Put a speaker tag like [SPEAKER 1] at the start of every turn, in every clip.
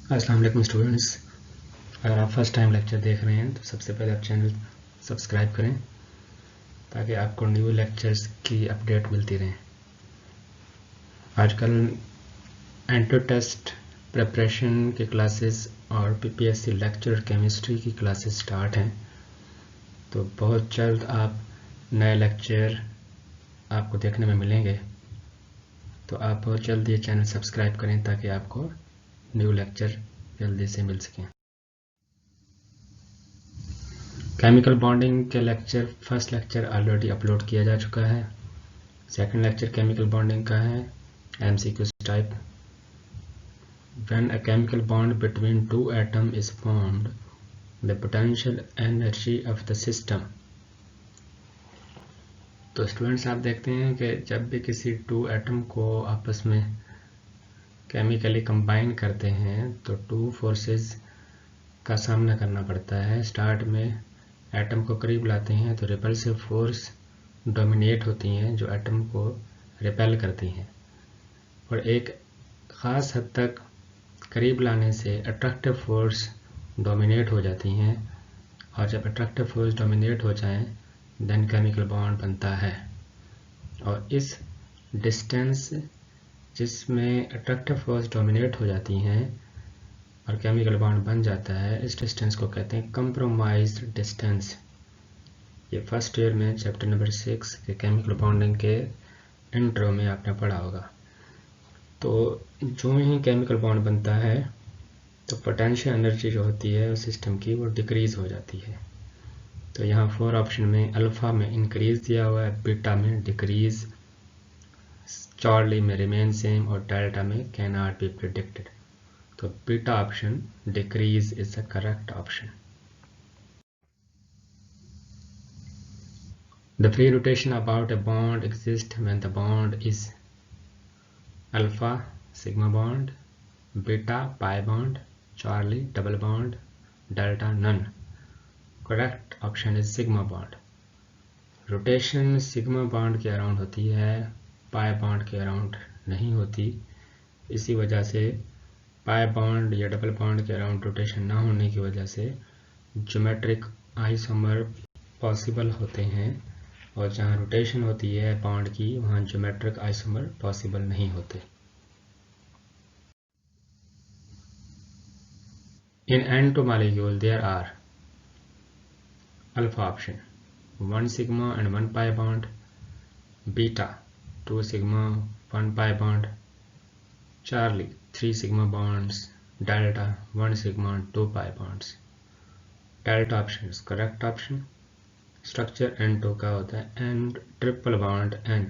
[SPEAKER 1] अस्सलाम वालेकुम स्टूडेंट्स। अगर आप फर्स्ट टाइम लेक्चर देख रहे हैं तो सबसे पहले आप चैनल सब्सक्राइब करें ताकि आपको न्यू लेक्चर्स की अपडेट मिलती रहे। आजकल एंट्री टेस्ट प्रिपरेशन की क्लासेस और पीपीएससी लेक्चर केमिस्ट्री की क्लासेस स्टार्ट हैं, तो बहुत जल्द आप नए लेक्चर आपको देखने में मिलेंगे। तो आप बहुत जल्द ये चैनल सब्सक्राइब करें ताकि आपको न्यू लेक्चर जल्दी से मिल सकें। केमिकल बॉन्डिंग के lecture first lecture already upload किया जा चुका है। सेकंड लेक्चर केमिकल बॉन्डिंग का है, MCQ type. When a chemical bond between two atom is formed, the potential energy of the system. तो स्टूडेंट्स आप देखते हैं कि जब भी किसी टू एटम को आपस में केमिकली कंबाइन करते हैं तो टू फोर्सेस का सामना करना पड़ता है। स्टार्ट में एटम को करीब लाते हैं तो रिपल्सिव फोर्स डोमिनेट होती हैं जो एटम को रिपेल करती हैं, और एक ख़ास हद तक करीब लाने से अट्रैक्टिव फोर्स डोमिनेट हो जाती हैं, और जब अट्रैक्टिव फोर्स डोमिनेट हो जाएं देन केमिकल बॉन्ड बनता है। और इस डिस्टेंस जिसमें अट्रैक्टिव फोर्स डोमिनेट हो जाती हैं और केमिकल बॉन्ड बन जाता है, इस डिस्टेंस को कहते हैं कंप्रोमाइज्ड डिस्टेंस। ये फर्स्ट ईयर में चैप्टर नंबर 6 के केमिकल बॉन्डिंग के इंट्रो में आपने पढ़ा होगा। तो जो ही केमिकल बॉन्ड बनता है तो पोटेंशियल एनर्जी जो होती है उस सिस्टम की वो डिक्रीज हो जाती है। तो यहाँ 4 ऑप्शन में अल्फ़ा में इंक्रीज दिया हुआ है, बीटा में डिक्रीज, चार्ली में रिमेन सेम और डेल्टा में कैन नॉट बी प्रिडिक्टेड। तो beta option decrease is the correct option. The free rotation about a bond exists when the bond is alpha sigma bond, beta pi bond, Charlie double bond, delta none. Correct option is sigma bond. Rotation sigma bond के around होती है, pi bond के around नहीं होती। इसी वजह से pi bond या डबल बॉन्ड के अराउंड रोटेशन ना होने की वजह से ज्योमेट्रिक आइसोमर पॉसिबल होते हैं, और जहाँ रोटेशन होती है बॉन्ड की वहाँ ज्योमेट्रिक आइसोमर पॉसिबल नहीं होते। इन N2 molecule there are alpha option 1 sigma and 1 pi bond, beta 2 sigma 1 pi bond, Charlie 3 sigma bonds, delta 1 sigma 2 pi bonds. Delta option is correct option. Structure N2 का होता है N triple bond N।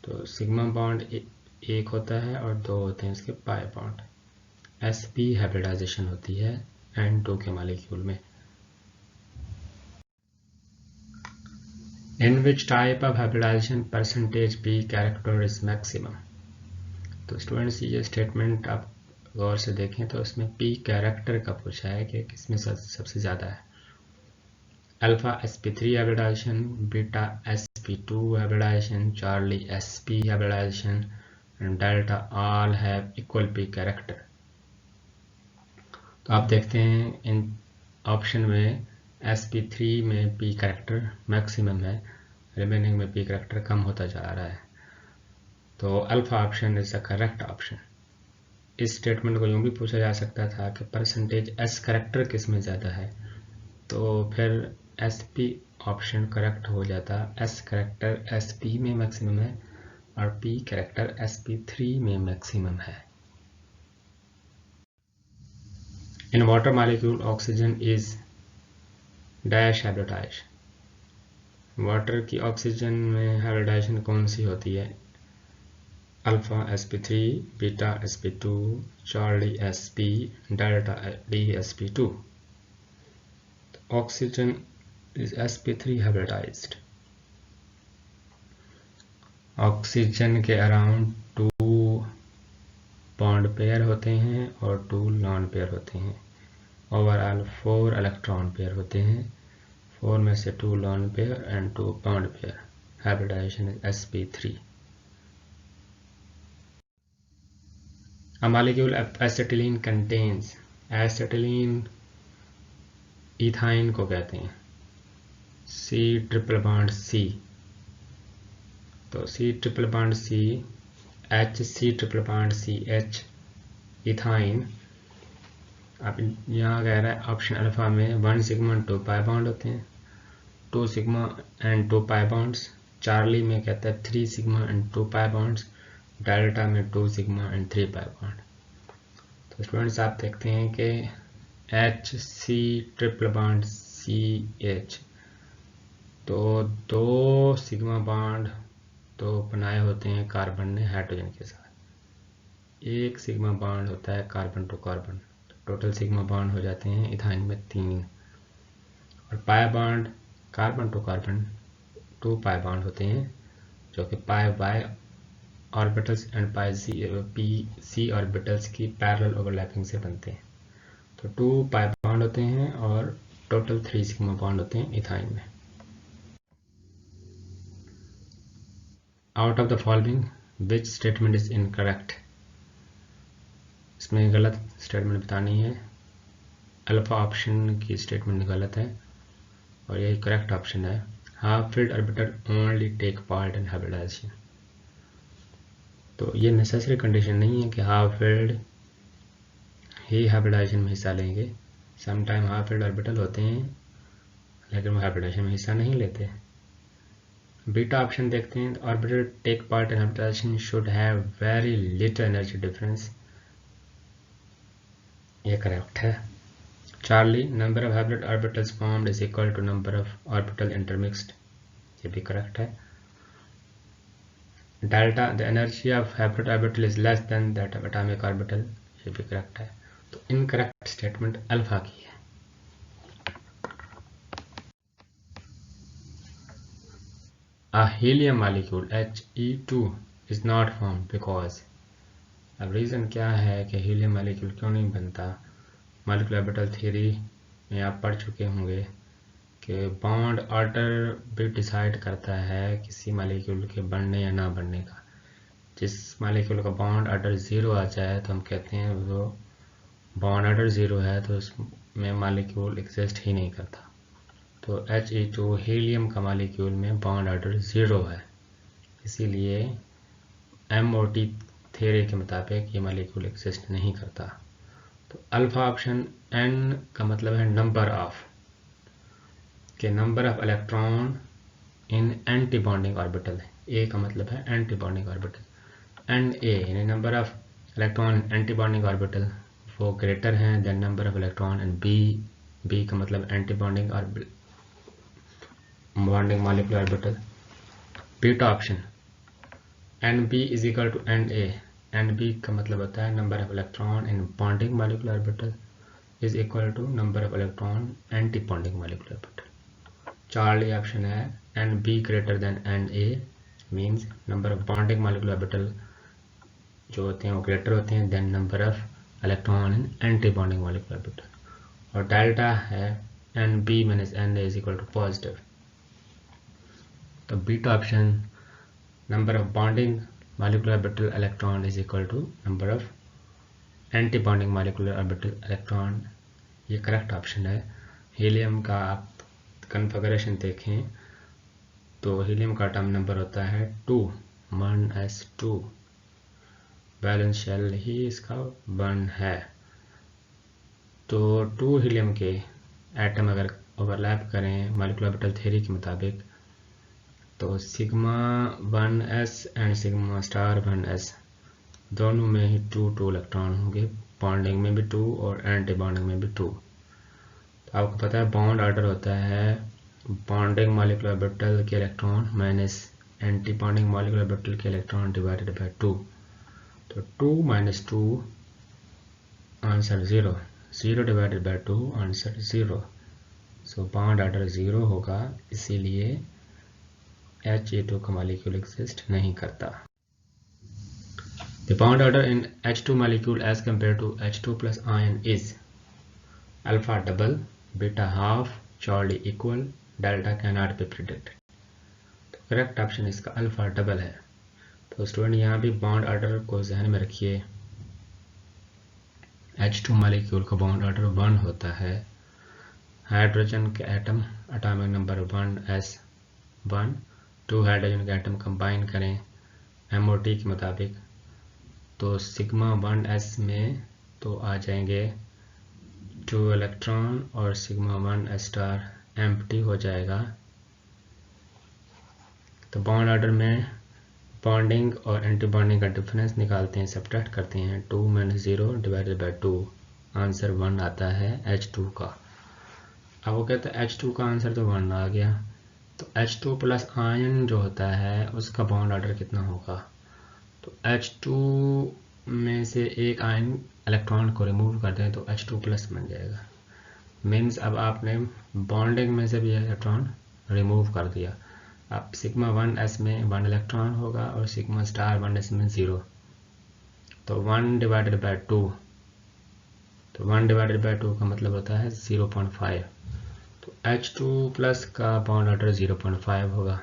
[SPEAKER 1] तो sigma bond एक होता है और दो होते हैं इसके पाई बॉन्ड। sp हाइब्रिडाइजेशन होती है N2 के मॉलिक्यूल में। In which type of hybridization percentage p character is maximum. तो स्टूडेंट्स ये स्टेटमेंट आप गौर से देखें तो इसमें p कैरेक्टर का पूछा है कि किसमें सबसे ज़्यादा है। Alpha sp3 hybridization, beta sp2 hybridization, Charlie sp hybridization, and delta all have equal p character. तो आप देखते हैं इन ऑप्शन में sp3 में p कैरेक्टर मैक्सिमम है, रिमेनिंग में p कैरेक्टर कम होता जा रहा है। तो alpha option is the correct option. इस स्टेटमेंट को यूँ भी पूछा जा सकता था कि परसेंटेज s कैरेक्टर किस में ज़्यादा है, तो फिर SP ऑप्शन करेक्ट हो जाता। S कैरेक्टर SP में मैक्सिमम है और P कैरेक्टर SP3 में मैक्सिमम है। In water molecule oxygen is dash hybridise. Water की ऑक्सीजन में हाइब्रिडाइजेशन कौन सी होती है? Alpha sp3, beta sp2, Charlie sp, delta d sp2। Oxygen is sp3 hybridized. ऑक्सीजन के अराउंड 2 बॉन्ड पेयर होते हैं और 2 लॉन पेयर होते हैं। ओवरऑल 4 इलेक्ट्रॉन पेयर होते हैं, 4 में से 2 lone pair and 2 bond pair. Hybridisation is sp3। A molecule of acetylene contains, acetylene ethyne को कहते हैं, C ट्रिपल बॉन्ड C, तो C triple bond C H C triple bond C H ethyne. अब यहाँ कह रहा है ऑप्शन अल्फा में 1 सिग्मा 2 पाई बॉन्ड होते हैं, 2 sigma and 2 pi bonds. Charlie में कहता है 3 sigma and 2 pi bonds, delta में 2 सिग्मा एंड 3 पाई बॉन्ड। तो स्टूडेंट्स आप देखते हैं कि H C triple bond C H, तो 2 सिग्मा बॉन्ड तो बनाए होते हैं कार्बन ने हाइड्रोजन के साथ, 1 सिग्मा बॉन्ड होता है carbon to carbon, total sigma bond हो जाते हैं इथाइन में 3, और pi bond carbon to carbon 2 pi bond होते हैं, जो कि pi Y orbitals and pi P C orbitals की पैरेलल ओवरलैपिंग से बनते हैं। तो 2 पाई बॉन्ड होते हैं और टोटल 3 सिग्मा बॉन्ड होते हैं इथाइन में। Out of the following which statement is incorrect, इसमें गलत स्टेटमेंट बतानी है। अल्फा ऑप्शन की स्टेटमेंट गलत है और यही करेक्ट ऑप्शन है। Half filled orbital only take part in hybridisation, तो ये नेसेसरी कंडीशन नहीं है कि हाफ फील्ड ही हाइब्रिडाइजेशन में हिस्सा लेंगे। समटाइम हाफ फील्ड ऑर्बिटल होते हैं लेकिन वो हाइब्रिडाइजेशन में हिस्सा नहीं लेते। बीटा ऑप्शन देखते हैं, orbital take part in hybridization should have very little energy difference, ये करेक्ट है। Charlie, number of hybrid orbitals formed is equal to number of orbital intermixed, ये भी करेक्ट है। Delta, the energy of hybrid orbital is less than that of atomic orbital, ये भी correct है। तो incorrect statement alpha की है। A helium molecule He2 is not formed because, अब रीज़न क्या है कि हीलियम मालिक्यूल क्यों नहीं बनता। मॉलिक्यूलर ऑर्बिटल थ्योरी में आप पढ़ चुके होंगे कि बॉन्ड ऑर्डर भी डिसाइड करता है किसी मालिक्यूल के बनने या ना बनने का। जिस मालिक्यूल का बॉन्ड ऑर्डर 0 आ जाए तो हम कहते हैं वो बॉन्ड ऑर्डर 0 है, तो उसमें मालिक्यूल एग्जिस्ट ही नहीं करता। तो He2 हीलियम का मालिक्यूल में बॉन्ड ऑर्डर 0 है, इसीलिए MOT थ्योरी के मुताबिक ये मालिक्यूल एग्जिस्ट नहीं करता। तो अल्फा ऑप्शन N का मतलब है नंबर ऑफ, के number of electron in anti bonding orbital, A का मतलब है anti bonding orbital, and A यानी number of electron anti bonding orbital वो ग्रेटर हैं than number of electron in B का मतलब anti bonding molecular orbital. Beta option NB is equal to NA, NB का मतलब होता है number of electron in bonding molecular orbital is equal to number of electron anti bonding molecular orbital. Charlie option है NB greater than NA means number of bonding molecular orbital जो होते हैं वो greater होते हैं than number of electron in anti bonding molecular orbital. और delta है NB minus NA is equal to positive. तो beta option number of bonding molecular orbital electron is equal to number of anti bonding molecular orbital electron, ये correct option है। Helium का आप configuration देखें तो helium का atomic number होता है 2 1s2, बैलेंस शेल ही इसका 1 है। तो 2 हीलियम के एटम अगर ओवरलैप करें मॉलिक्यूलर ऑर्बिटल थ्योरी के मुताबिक तो sigma 1s and sigma star 1s दोनों में ही 2 इलेक्ट्रॉन होंगे, बॉन्डिंग में भी 2 और एंटी बॉन्डिंग में भी 2। तो आपको पता है बॉन्ड ऑर्डर होता है बॉन्डिंग मॉलिक्यूलर ऑर्बिटल के electron minus anti bonding molecular orbital के इलेक्ट्रॉन डिवाइडेड बाय 2। तो 2 minus 2 answer 0, 0 divided by 2 answer 0। So bond order 0 होगा, इसीलिए He2 का मॉलिक्यूल एग्जिस्ट नहीं करता। The bond order in H2 molecule as compared to H2 plus ion is alpha double, beta half, Charlie equal, delta cannot be predicted। तो correct option इसका alpha double है। तो student यहाँ भी bond order को ध्यान में रखिए H2 मॉलिक्यूल का बॉन्ड ऑर्डर 1 होता है। हाइड्रोजन के atom atomic number 1s1, 2 hydrogen के एटम कंबाइन करें MOT के मुताबिक तो सिग्मा 1s में तो आ जाएंगे 2 इलेक्ट्रॉन और सिग्मा 1s स्टार एम्प्टी हो जाएगा। तो बॉन्ड ऑर्डर में बॉन्डिंग और एंटी बॉन्डिंग का डिफरेंस निकालते हैं, सब्ट्रैक्ट करते हैं। 2 - 0 डिवाइडेड बाई 2, आंसर 1 आता है H2 का। अब वो कहते हैं H2 का आंसर तो 1 आ गया, तो H2 प्लस आयन जो होता है उसका बॉन्ड ऑर्डर कितना होगा। तो H2 में से एक आयन इलेक्ट्रॉन को रिमूव कर दें तो H2 प्लस बन जाएगा। मीन्स अब आपने बॉन्डिंग में से भी इलेक्ट्रॉन रिमूव कर दिया। अब सिग्मा 1s में 1 इलेक्ट्रॉन होगा और सिग्मा स्टार 1s में 0, तो 1 डिवाइडेड बाई 2, तो 1 डिवाइडेड बाई 2 का मतलब होता है 0.5, तो H2 प्लस का बॉन्ड ऑर्डर 0.5 होगा।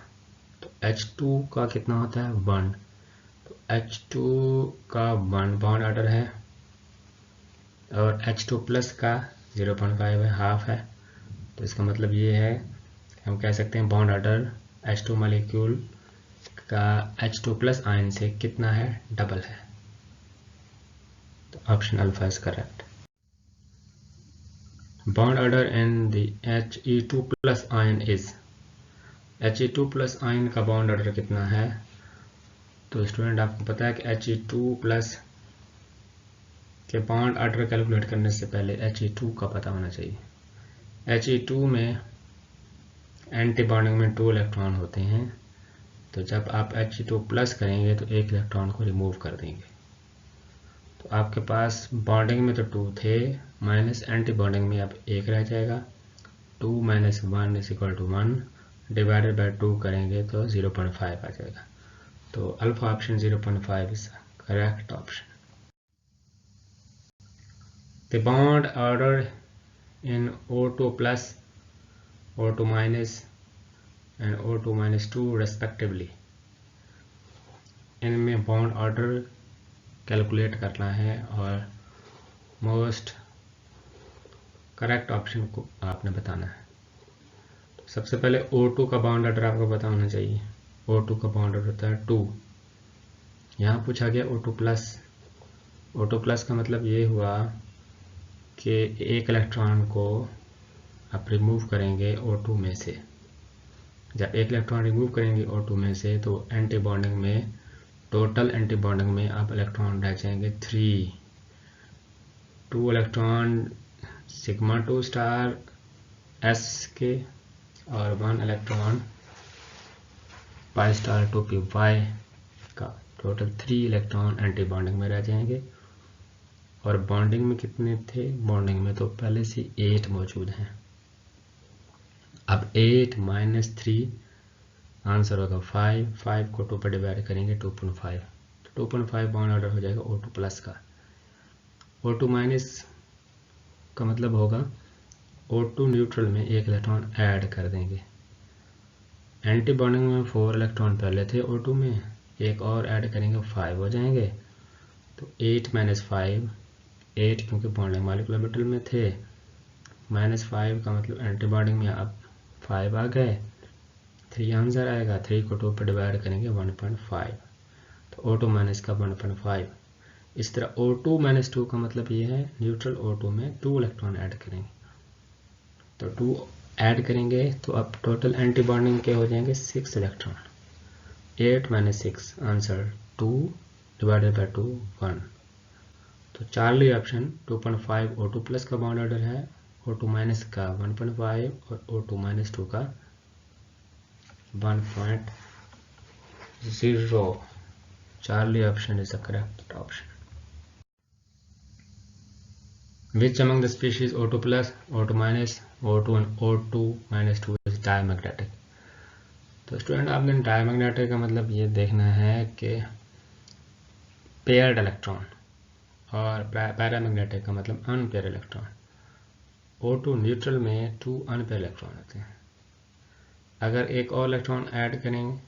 [SPEAKER 1] तो H2 का कितना होता है 1, तो H2 का 1 बॉन्ड ऑर्डर है और H2 प्लस का 0.5 है, हाफ है। तो इसका मतलब ये है हम कह सकते हैं बॉन्ड ऑर्डर H2 मॉलिक्यूल का H2 प्लस आयन से कितना है, डबल है। तो option alpha is correct. Bond order in the He2 plus ion is, He2 plus ion का बॉन्ड ऑर्डर कितना है। तो स्टूडेंट आपको पता है कि He2 प्लस के बॉन्ड ऑर्डर कैलकुलेट करने से पहले He2 का पता होना चाहिए। He2 में एंटी बॉन्डिंग में 2 इलेक्ट्रॉन होते हैं, तो जब आप He2 प्लस करेंगे तो एक इलेक्ट्रॉन को रिमूव कर देंगे। तो आपके पास बॉन्डिंग में तो 2 थे, माइनस एंटी बॉन्डिंग में अब 1 रह जाएगा। 2 - 1 = 1 डिवाइडेड बाई 2 करेंगे तो 0.5 आ जाएगा। तो alpha option 0.5 is correct option. The bond order in O2 plus, O2 minus and O2 - 2 respectively, इनमें बॉन्ड ऑर्डर कैलकुलेट करना है और मोस्ट करेक्ट ऑप्शन को आपने बताना है। तो सबसे पहले O2 का बॉन्ड ऑर्डर आपको पता होना चाहिए। O2 का बॉन्ड ऑर्डर होता है 2। यहाँ पूछा गया O2 प्लस। O2 प्लस का मतलब ये हुआ कि एक इलेक्ट्रॉन को आप रिमूव करेंगे O2 में से। जब एक इलेक्ट्रॉन रिमूव करेंगे O2 में से तो एंटी बॉन्डिंग में, टोटल एंटी बॉन्डिंग में आप इलेक्ट्रॉन रह जाएंगे 3। 2 इलेक्ट्रॉन सिग्मा 2 स्टार S के और 1 electron pi star 2p y का, टोटल 3 इलेक्ट्रॉन एंटी बॉन्डिंग में रह जाएंगे। और बॉन्डिंग में कितने थे, बॉन्डिंग में तो पहले से 8 मौजूद हैं। अब 8 - 3 आंसर होगा 5। 5 को 2 पर डिवाइड करेंगे 2.5, तो 2.5 बॉन्ड ऑर्डर हो जाएगा O2 प्लस का। O2 माइनस का मतलब होगा O2 न्यूट्रल में एक इलेक्ट्रॉन ऐड कर देंगे। एंटी बॉन्डिंग में 4 इलेक्ट्रॉन पहले थे O2 में, एक और ऐड करेंगे 5 हो जाएंगे। तो 8 - 5, 8 क्योंकि बॉन्डिंग मॉलिक्यूलर ऑर्बिटल में थे, -5 का मतलब एंटी बॉन्डिंग में अब 5 आ गए, 3 आंसर आएगा। 3 को 2 पर डिवाइड करेंगे 1.5, तो O2 माइनस का 1.5। इस तरह O2 - 2 का मतलब ये है न्यूट्रल O2 में 2 इलेक्ट्रॉन ऐड करेंगे, तो 2 ऐड करेंगे तो अब टोटल एंटी बॉन्डिंग के हो जाएंगे 6 इलेक्ट्रॉन। 8 - 6 answer 2 divided by 2 1। तो चार्ली ऑप्शन 2.5 O2 प्लस का बॉन्ड ऑर्डर है, O2 माइनस का 1.5 और O2 - 2 का 1.0। Charlie option is the correct option. Which among the species O2 plus, O2 minus, O2 and O2 - 2 is diamagnetic? तो student आपने diamagnetic का मतलब ये देखना है कि पेयर्ड इलेक्ट्रॉन, और पैरामैग्नेटिक का मतलब अनपेयर इलेक्ट्रॉन। O2 न्यूट्रल में 2 अनपेयर इलेक्ट्रॉन होते हैं। अगर एक और इलेक्ट्रॉन ऐड करेंगे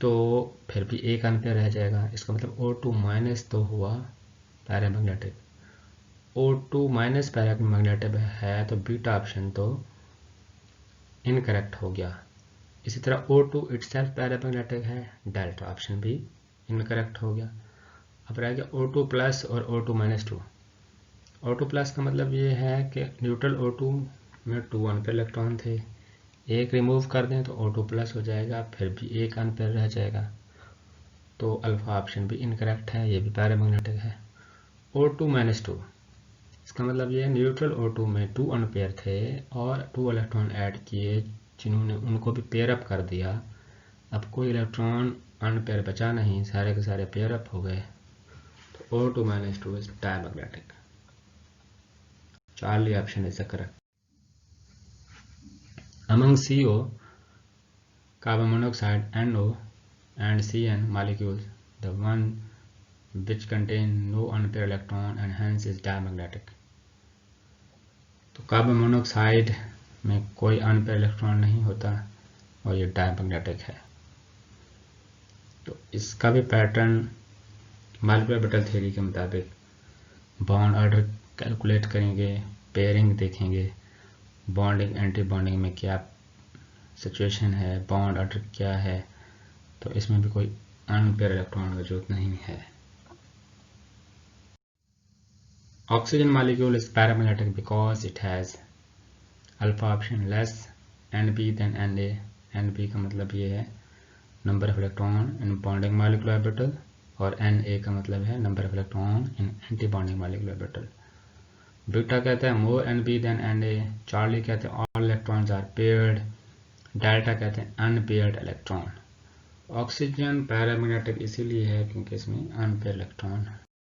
[SPEAKER 1] तो फिर भी एक अनपेयर रह जाएगा। इसका मतलब O2 माइनस तो हुआ पैरामैग्नेटिक। O2 माइनस पैरामैग्नेटिक है तो बीटा ऑप्शन तो इनकरेक्ट हो गया। इसी तरह O2 इटसेल्फ पैरामैग्नेटिक है, डेल्टा ऑप्शन भी इनकरेक्ट हो गया। अब रह गया O2 प्लस और O2 माइनस 2। O2 प्लस का मतलब ये है कि न्यूट्रल O2 में 2 अनपेयर इलेक्ट्रॉन थे, एक रिमूव कर दें तो O2 प्लस हो जाएगा, फिर भी एक अनपेयर रह जाएगा, तो अल्फा ऑप्शन भी इनकरेक्ट है, ये भी पैरामैग्नेटिक है। O2 माइनस 2, इसका मतलब ये न्यूट्रल O2 में 2 अनपेयर थे और 2 इलेक्ट्रॉन ऐड किए जिन्होंने उनको भी पेयर अप कर दिया। अब कोई इलेक्ट्रॉन अनपेयर बचा नहीं, सारे के सारे पेयर अप हो गए, तो O2 minus 2 is diamagnetic. Charlie option is the correct. Among CO, carbon monoxide, NO, and CN molecules, the one which contain no unpaired electron and hence is diamagnetic. तो carbon monoxide में कोई unpaired electron नहीं होता और ये diamagnetic है। तो इसका भी पैटर्न मॉलिक्यूलर बटल थ्योरी के मुताबिक बॉन्ड ऑर्डर कैलकुलेट करेंगे, पेयरिंग देखेंगे, बॉन्डिंग एंटी बॉन्डिंग में क्या सिचुएशन है, बॉन्ड ऑर्डर क्या है, तो इसमें भी कोई अनपेयर इलेक्ट्रॉन मौजूद नहीं है। Oxygen molecule is paramagnetic because it has alpha option less Nb than Na। Nb का मतलब ये है number of electron in bonding molecular orbital और Na का मतलब है number of electron in anti bonding molecular orbital. Beta कहते हैं more Nb than Na, Charlie कहते हैं all electrons are paired, delta कहते हैं अनपेयर्ड इलेक्ट्रॉन। ऑक्सीजन पैरामैग्नेटिक इसीलिए है क्योंकि इसमें अनपेयर इलेक्ट्रॉन